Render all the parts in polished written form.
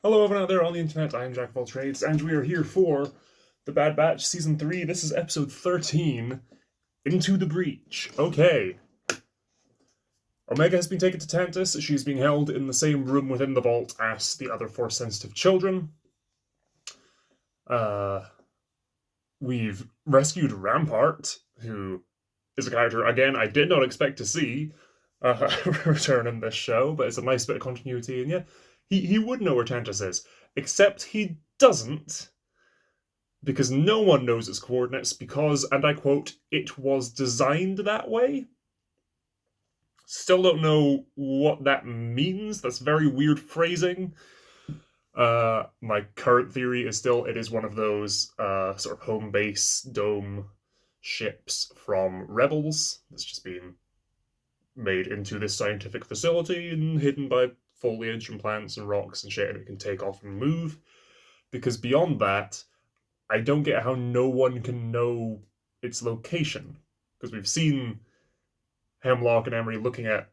Hello everyone out there on the internet, I am Jack of all trades, and we are here for The Bad Batch Season 3. This is episode 13, Into the Breach. Okay. Omega has been taken to Tantus. She's being held in the same room within the vault as the other Force-sensitive children. We've rescued Rampart, who is a character, again, I did not expect to see return in this show, but it's a nice bit of continuity, and yeah, he would know where Tantus is, except he doesn't, because no one knows its coordinates because, and I quote, it was designed that way. Still don't know what that means. That's very weird phrasing. My current theory is still it is one of those sort of home base dome ships from Rebels that's just been made into this scientific facility and hidden by foliage and plants and rocks and shit, and it can take off and move. Because beyond that, I don't get how no one can know its location. Because we've seen Hemlock and Emery looking at,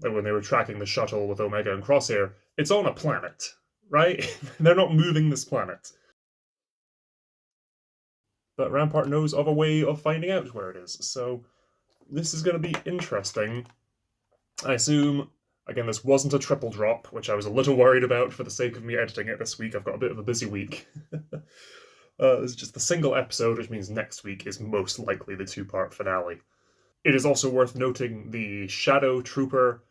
like, when they were tracking the shuttle with Omega and Crosshair, it's on a planet, right? They're not moving this planet. But Rampart knows of a way of finding out where it is, so this is going to be interesting. I assume, again, this wasn't a triple drop, which I was a little worried about for the sake of me editing it this week. I've got a bit of a busy week. This is just the single episode, which means next week is most likely the two-part finale. It is also worth noting the Shadow Trooper,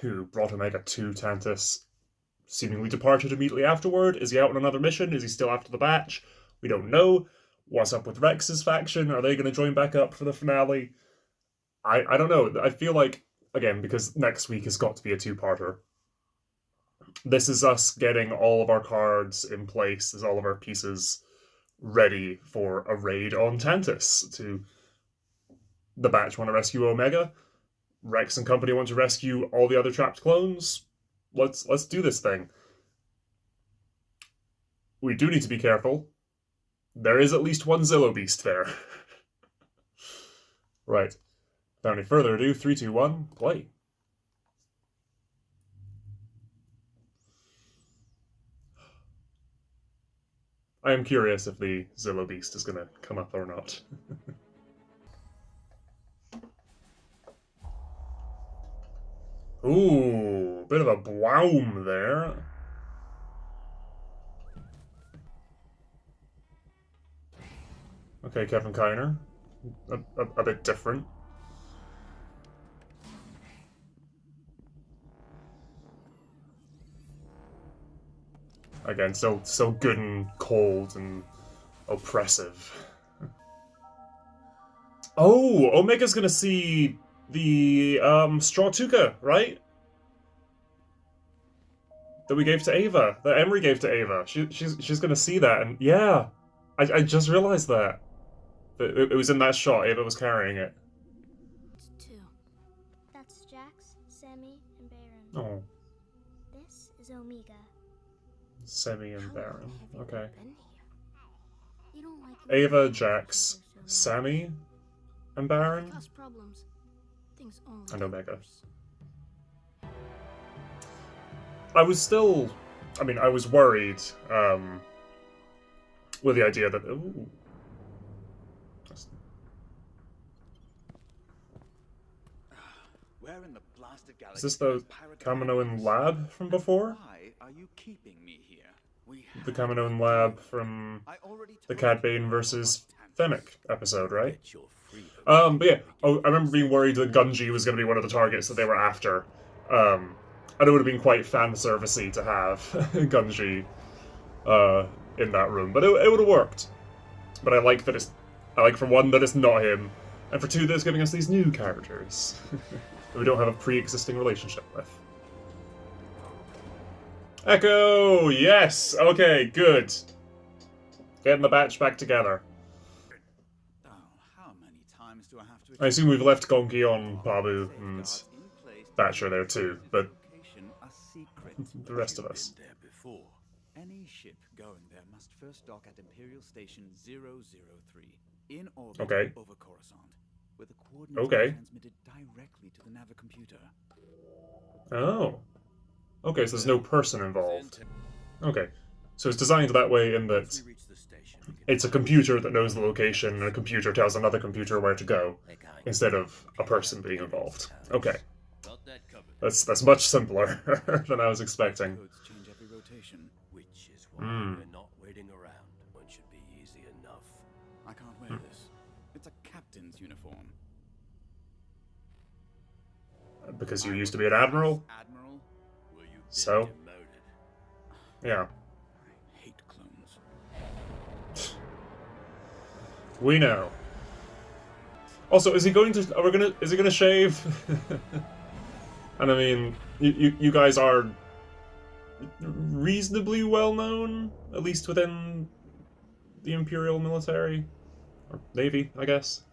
who brought Omega to Tantus, seemingly departed immediately afterward. Is he out on another mission? Is he still after the batch? We don't know. What's up with Rex's faction? Are they going to join back up for the finale? I don't know. I feel like, again, because next week has got to be a two-parter, this is us getting all of our cards in place, as all of our pieces ready for a raid on Tantus. The batch want to rescue Omega. Rex and company want to rescue all the other trapped clones. Let's do this thing. We do need to be careful. There is at least one Zillow Beast there. Right. Without any further ado, 3, 2, 1, play. I am curious if the Zillow Beast is going to come up or not. Ooh, bit of a bloom there. Okay, Kevin Kiner. A bit different. Again, still good and cold and oppressive. Oh, Omega's gonna see the Straw Tuka, right? That we gave to Ava, that Emery gave to Ava. She's gonna see that, and yeah, I just realized that. It was in that shot. Ava was carrying it. It's two. That's Jax, Sammy, and Baron. Oh, This is Omega. Semi and Baron. Okay. You don't like Ava, Jax, Sammy, and Baron, cause problems. Things only and get Omega. worse. I was worried with the idea that. Ooh. Where in the blasted galaxy Is this the Kaminoan lab from before? Why are you keeping me here? The Kaminoan lab from the Cad Bane versus Fennec episode, right? But yeah, I remember being worried that Gunji was going to be one of the targets that they were after. And it would have been quite fan servicey to have Gunji in that room, but it would have worked. But I like for one that it's not him, and for two that it's giving us these new characters that we don't have a pre-existing relationship with. Echo! Yes! Okay, good. Getting the batch back together. Oh, how many times do I have to I assume we've left Gonki on Babu and Thatcher there too, but the rest of us. Any ship going there must first dock at Imperial Station 003 in orbit Okay. over Coruscant, where the coordinates are transmitted directly to the navicomputer. Oh. Okay, so there's no person involved. Okay, so it's designed that way in that it's a computer that knows the location, and a computer tells another computer where to go, instead of a person being involved. Okay, that's much simpler than I was expecting. Codes change every rotation. Which is why we're not waiting around. One should be easy enough. I can't wear this. It's a captain's uniform. Because you used to be an admiral? Admiral? Were you So? demoted? Yeah. I hate clones. We know. Also, is he going to? Is he going to shave? And I mean, you guys are reasonably well known, at least within the Imperial military or navy, I guess.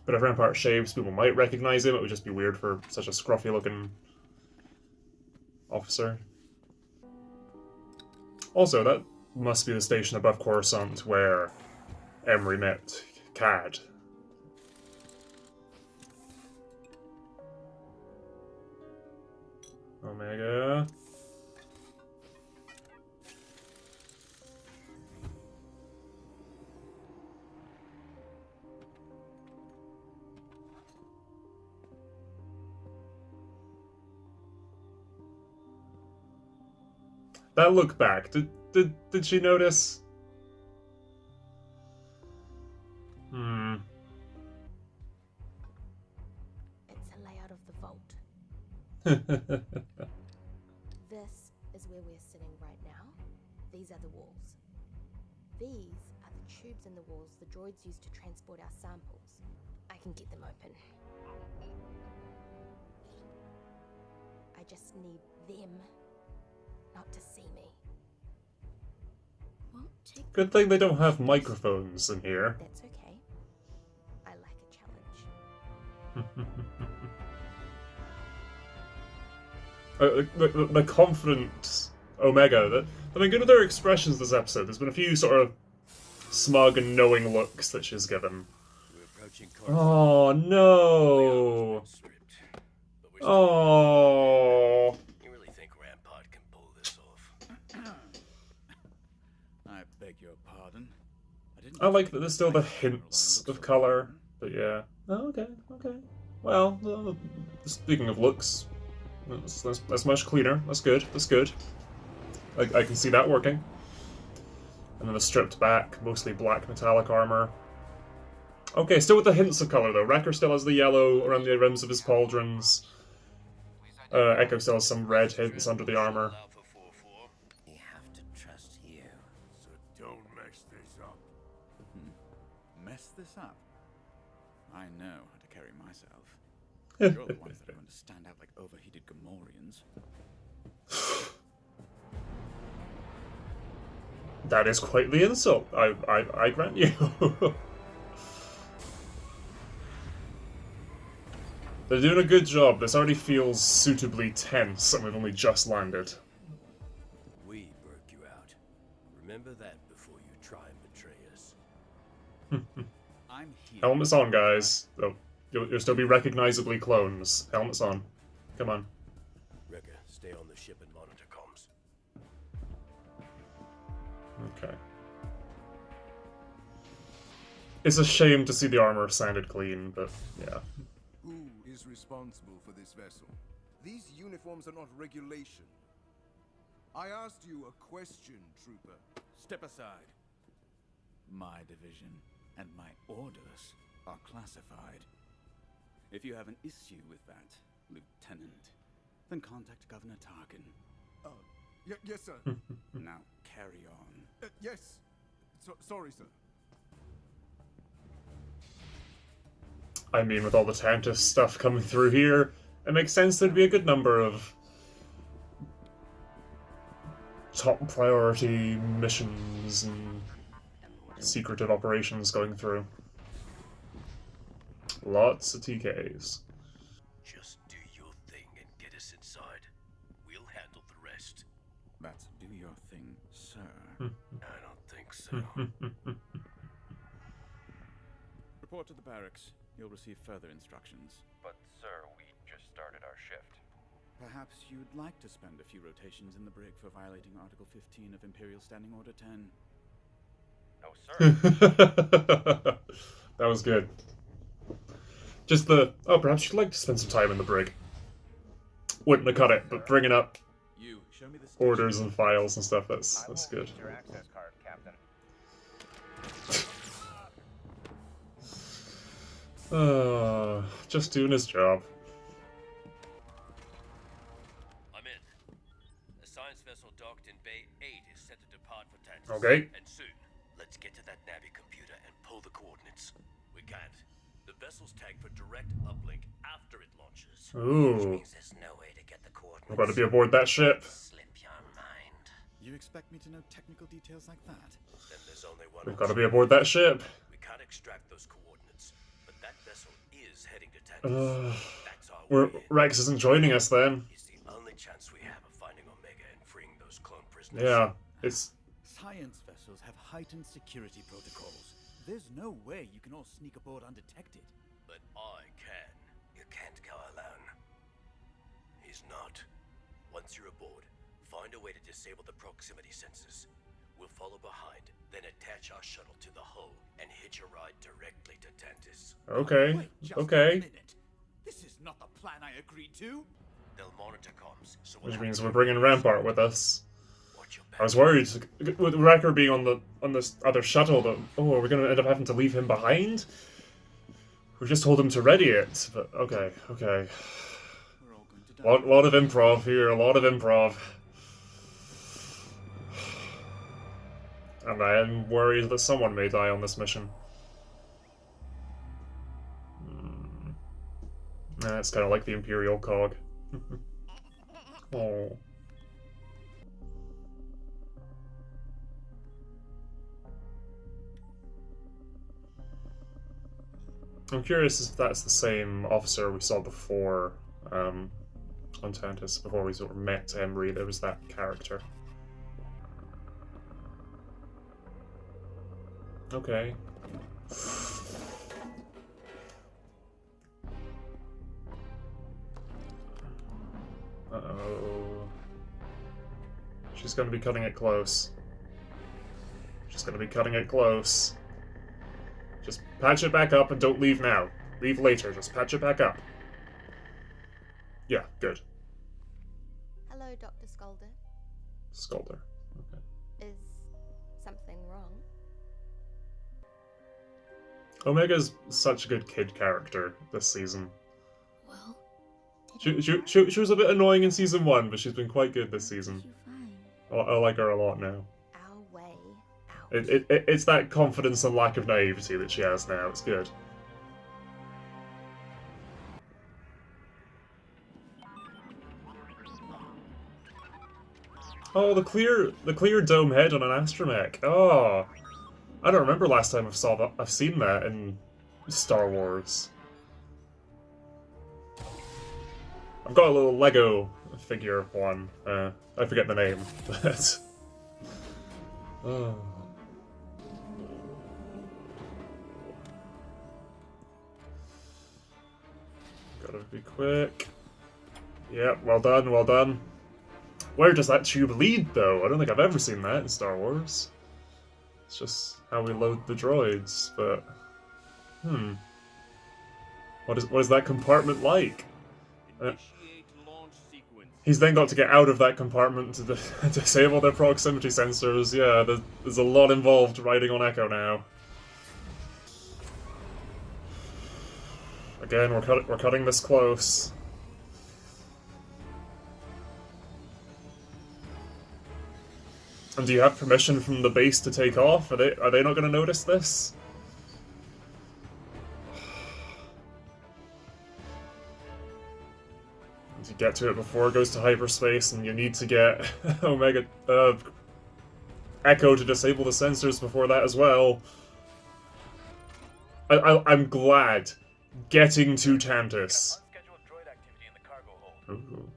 But if Rampart shaves, people might recognize him. It would just be weird for such a scruffy-looking officer. Also, that must be the station above Coruscant where Emery met Cad. Omega. That look back, did she notice? Hmm. It's a layout of the vault. This is where we're sitting right now. These are the walls. These are the tubes in the walls the droids use to transport our samples. I can get them open. I just need them not to see me. Won't take Good thing they don't have microphones in here. That's okay. I like a challenge. The confident Omega. I mean, good with her expressions this episode. There's been a few sort of smug and knowing looks that she's given. We're approaching Oh no! Oh. You really think Rampart can pull this off? I beg your pardon. I like that there's still the hints of color, but yeah. Oh, okay. Well, speaking of looks, that's much cleaner. That's good. I can see that working. And then the stripped back, mostly black metallic armor. Okay, still with the hints of color though. Wrecker still has the yellow around the rims of his pauldrons. Echo still has some red hints under the armor. We have to trust you. So don't mess this up. Mess this up? I know how to carry myself. You're the ones that are going to stand out like overheated Gamorreans. That is quite the insult, I grant you. They're doing a good job. This already feels suitably tense, and we've only just landed. We broke you out. Remember that before you try and betray us. I'm here. Helmets on, guys. Oh, you'll still be recognizably clones. Helmets on. Come on. Wrecker, stay on the ship and monitor comms. Okay. It's a shame to see the armor sounded clean, but yeah. Who is responsible for this vessel? These uniforms are not regulation. I asked you a question, Trooper. Step aside. My division and my orders are classified. If you have an issue with that, Lieutenant, then contact Governor Tarkin. Yes, sir. Now carry on. Yes. Sorry, sir. I mean, with all the Tantus stuff coming through here, it makes sense there'd be a good number of top priority missions and secretive operations going through. Lots of TKs. Just do your thing and get us inside. We'll handle the rest. That's do your thing, sir. I don't think so. Report to the barracks. You'll receive further instructions. But, sir, we just started our shift. Perhaps you'd like to spend a few rotations in the brig for violating Article 15 of Imperial Standing Order 10. No, sir. That was good. Just the, oh, perhaps you'd like to spend some time in the brig. Wouldn't have cut it, but bringing up You, show me the station. orders and files and stuff, that's I won't good. need your access card, Captain. Just doing his job. I'm in. The science vessel docked in Bay 8 is set to depart for Tantus. Okay. And soon. Let's get to that Navi computer and pull the coordinates. We can't. The vessel's tagged for direct uplink after it launches. Ooh. There's no way to get the coordinates. We're about to be aboard that ship. Slip your mind. You expect me to know technical details like that? Then there's only one We've got to option. be aboard that ship. We can't extract those coordinates, but that vessel is heading to Tantus. That's our way in. Rex isn't joining us then. It's the only chance we have of finding Omega and freeing those clone prisoners. Yeah, it's... Science vessels have heightened security protocols. There's no way you can all sneak aboard undetected. But I can. You can't go alone. He's not. Once you're aboard, find a way to disable the proximity sensors. We'll follow behind, then attach our shuttle to the hull and hitch a ride directly to Tantus. Okay, Wait just okay. a minute. This is not the plan I agreed to. They'll monitor comms, so Which means we're bringing Rampart with us. watch your back. I was worried with Wrecker being on this other shuttle that, oh, are we going to end up having to leave him behind? We just told him to ready it, but okay. We're all going to die. Lot of improv here, a lot of improv. And I am worried that someone may die on this mission. It's kind of like the Imperial cog. Oh. I'm curious if that's the same officer we saw before on Tantus, before we sort of met Emery. There was that character. Okay. Uh-oh. She's gonna be cutting it close. She's gonna be cutting it close. Just patch it back up and don't leave now. Leave later, just patch it back up. Yeah, good. Hello, Dr. Scolder. Scolder. Okay. Is something wrong? Omega's such a good kid character this season. Well, She was a bit annoying in season 1, but she's been quite good this season. you find? I like her a lot now. Our way out. It's that confidence and lack of naivety that she has now. It's good. Oh, the clear dome head on an astromech. Oh, I don't remember last time I've seen that in Star Wars. I've got a little Lego figure one. I forget the name, but oh. Gotta be quick. Yeah, well done, well done. Where does that tube lead, though? I don't think I've ever seen that in Star Wars. It's just how we load the droids, but... What is that compartment like? Initiate launch sequence. He's then got to get out of that compartment to disable their proximity sensors. Yeah, there's a lot involved riding on Echo now. Again, we're cutting this close. And do you have permission from the base to take off? Are they not going to notice this? You get to it before it goes to hyperspace, and you need to get Omega Echo to disable the sensors before that as well. I'm glad getting to Tantus. Unscheduled droid activity in the cargo hold. Ooh.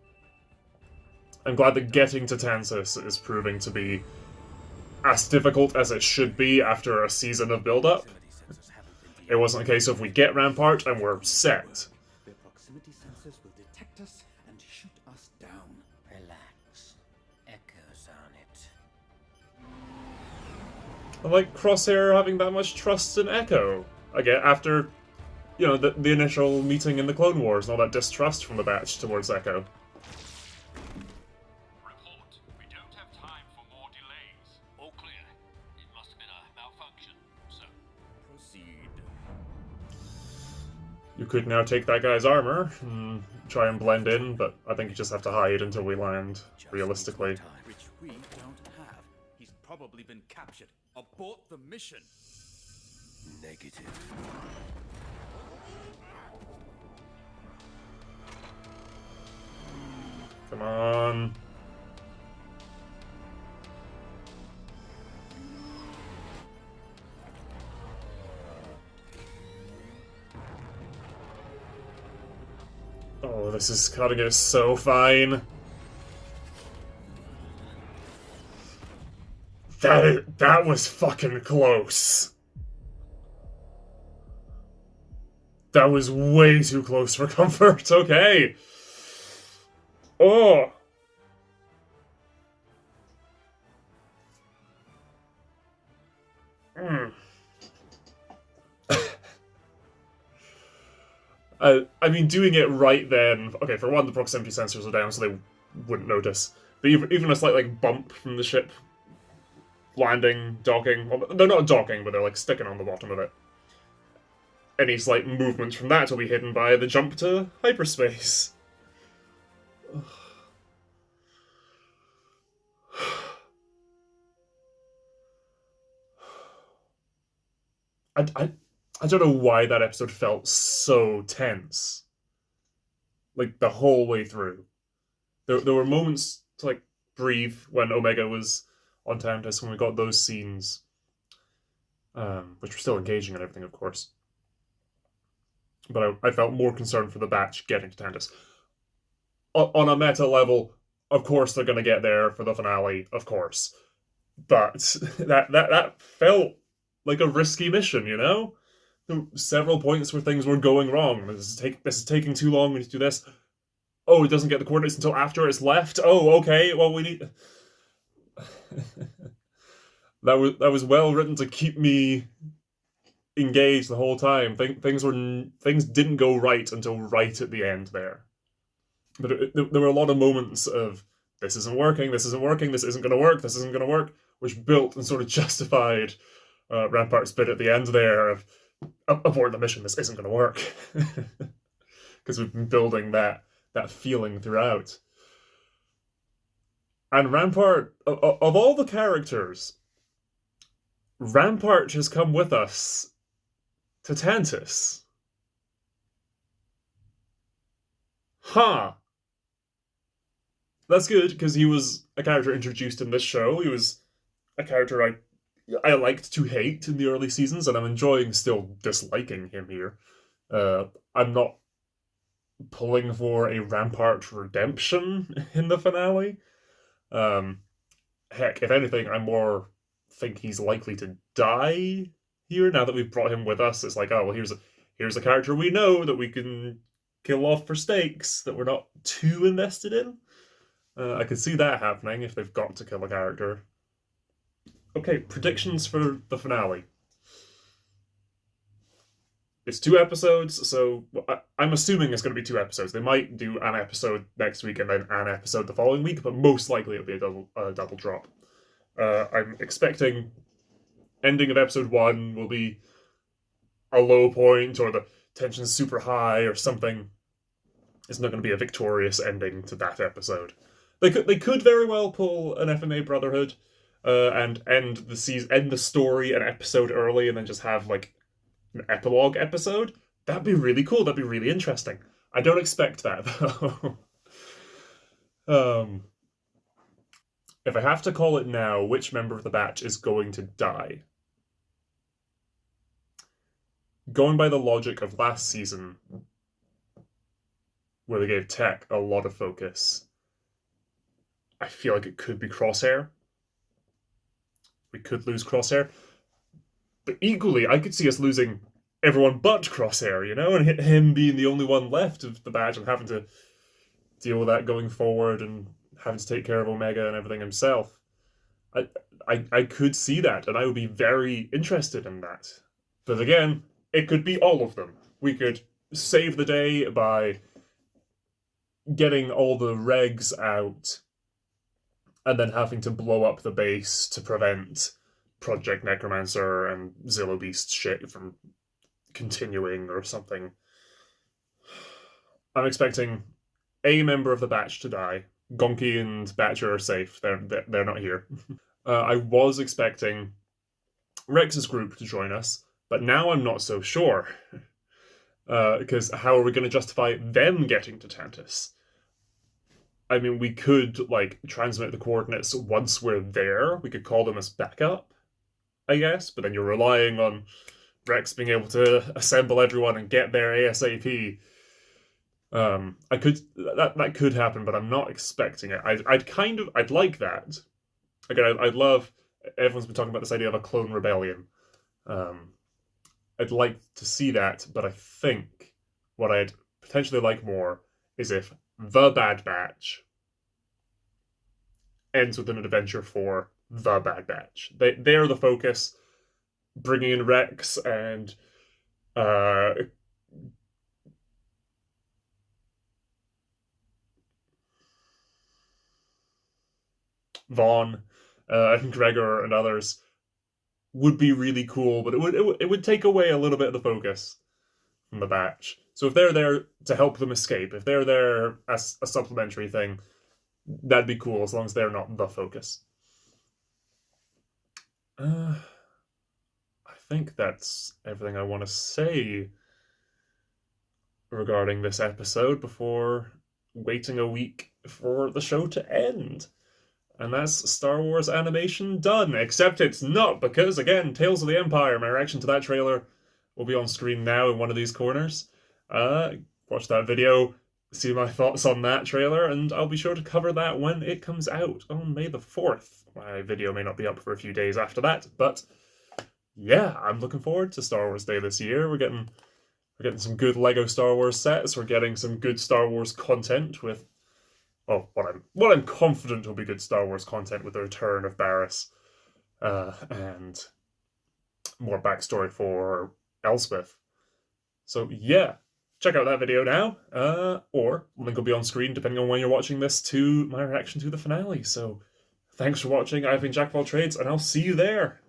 I'm glad that getting to Tantus is proving to be as difficult as it should be after a season of build-up. It wasn't a case of we get Rampart and we're set. Their proximity sensors will detect us and shoot us like Crosshair having that much trust in Echo. Again, after, the initial meeting in the Clone Wars and all that distrust from the Batch towards Echo. Report. We don't have time for more delays. All clear. It must have been a malfunction, sir. Proceed. You could now take that guy's armor and try and blend in, but I think you just have to hide until we land, Just realistically. needs more time, which we don't have. He's probably been captured. Abort the mission. Negative. Come on. Oh, this is cutting it so fine. That was fucking close. That was way too close for comfort. Okay. Oh. I mean, doing it right then. Okay, for one, the proximity sensors are down, so they wouldn't notice. But even a slight bump from the ship landing, docking. Well, they're not docking, but they're sticking on the bottom of it. Any slight movements from that will be hidden by the jump to hyperspace. I don't know why that episode felt so tense. The whole way through. There were moments to breathe when Omega was on Tantus, when we got those scenes, which were still engaging and everything, of course. But I felt more concerned for the Batch getting to Tantus. On a meta level, of course they're going to get there for the finale, of course. But that felt like a risky mission, There were several points where things were going wrong. This is taking too long, we need to do this. Oh, it doesn't get the coordinates until after it's left. Oh, okay, well we need... that was well written to keep me engaged the whole time. Things didn't go right until right at the end there. But there were a lot of moments of this isn't working, this isn't working, this isn't going to work, this isn't going to work, which built and sort of justified Rampart's bit at the end there of abort the mission, this isn't going to work. Because we've been building that feeling throughout. And Rampart, of all the characters, Rampart has come with us to Tantus. Huh. That's good, because he was a character introduced in this show. He was a character I liked to hate in the early seasons, and I'm enjoying still disliking him here. I'm not pulling for a Rampart redemption in the finale. Heck, if anything, I more think he's likely to die here now that we've brought him with us. It's oh, well, here's a character we know that we can kill off for stakes that we're not too invested in. I could see that happening if they've got to kill a character. Okay, predictions for the finale. It's 2 episodes, so I'm assuming it's going to be 2 episodes. They might do an episode next week and then an episode the following week, but most likely it'll be a double drop. I'm expecting ending of episode 1 will be a low point, or the tension's super high, or something. It's not going to be a victorious ending to that episode. They could very well pull an FMA Brotherhood and end the story an episode early, and then just have an epilogue episode. That'd be really cool. That'd be really interesting. I don't expect that though. If I have to call it now, which member of the Batch is going to die? Going by the logic of last season, where they gave Tech a lot of focus, I feel like it could be Crosshair. We could lose Crosshair. But equally, I could see us losing everyone but Crosshair, and him being the only one left of the Batch and having to deal with that going forward and having to take care of Omega and everything himself. I could see that, and I would be very interested in that. But again, it could be all of them. We could save the day by getting all the regs out and then having to blow up the base to prevent Project Necromancer and Zillow Beast shit from continuing or something. I'm expecting a member of the batch to die. Gonky and Batcher are safe. They're not here. I was expecting Rex's group to join us, but now I'm not so sure. Because how are we going to justify them getting to Tantus? I mean, we could, like, transmit the coordinates once we're there. We could call them as backup, I guess, but then you're relying on Rex being able to assemble everyone and get there ASAP. That could happen, but I'm not expecting it. I'd like that. Again, I'd love. Everyone's been talking about this idea of a clone rebellion. I'd like to see that, but I think what I'd potentially like more is if the Bad Batch ends with an adventure for the Bad Batch. They're the focus, bringing in Rex and Vaughn and Gregor and others would be really cool, but it would take away a little bit of the focus from the batch. So if they're there to help them escape, if they're there as a supplementary thing, that'd be cool as long as they're not the focus. I think that's everything I want to say regarding this episode before waiting a week for the show to end. And that's Star Wars animation done, except it's not, because, again, Tales of the Empire, my reaction to that trailer will be on screen now in one of these corners. Watch that video, see my thoughts on that trailer, and I'll be sure to cover that when it comes out on May the 4th. My video may not be up for a few days after that, but yeah, I'm looking forward to Star Wars Day this year. We're getting some good Lego Star Wars sets, we're getting some good Star Wars content with what I'm confident will be good Star Wars content with the return of Barriss, and more backstory for Elspeth. So yeah, check out that video now, or link will be on screen depending on when you're watching this to my reaction to the finale. So thanks for watching. I've been Jack of all trades, and I'll see you there.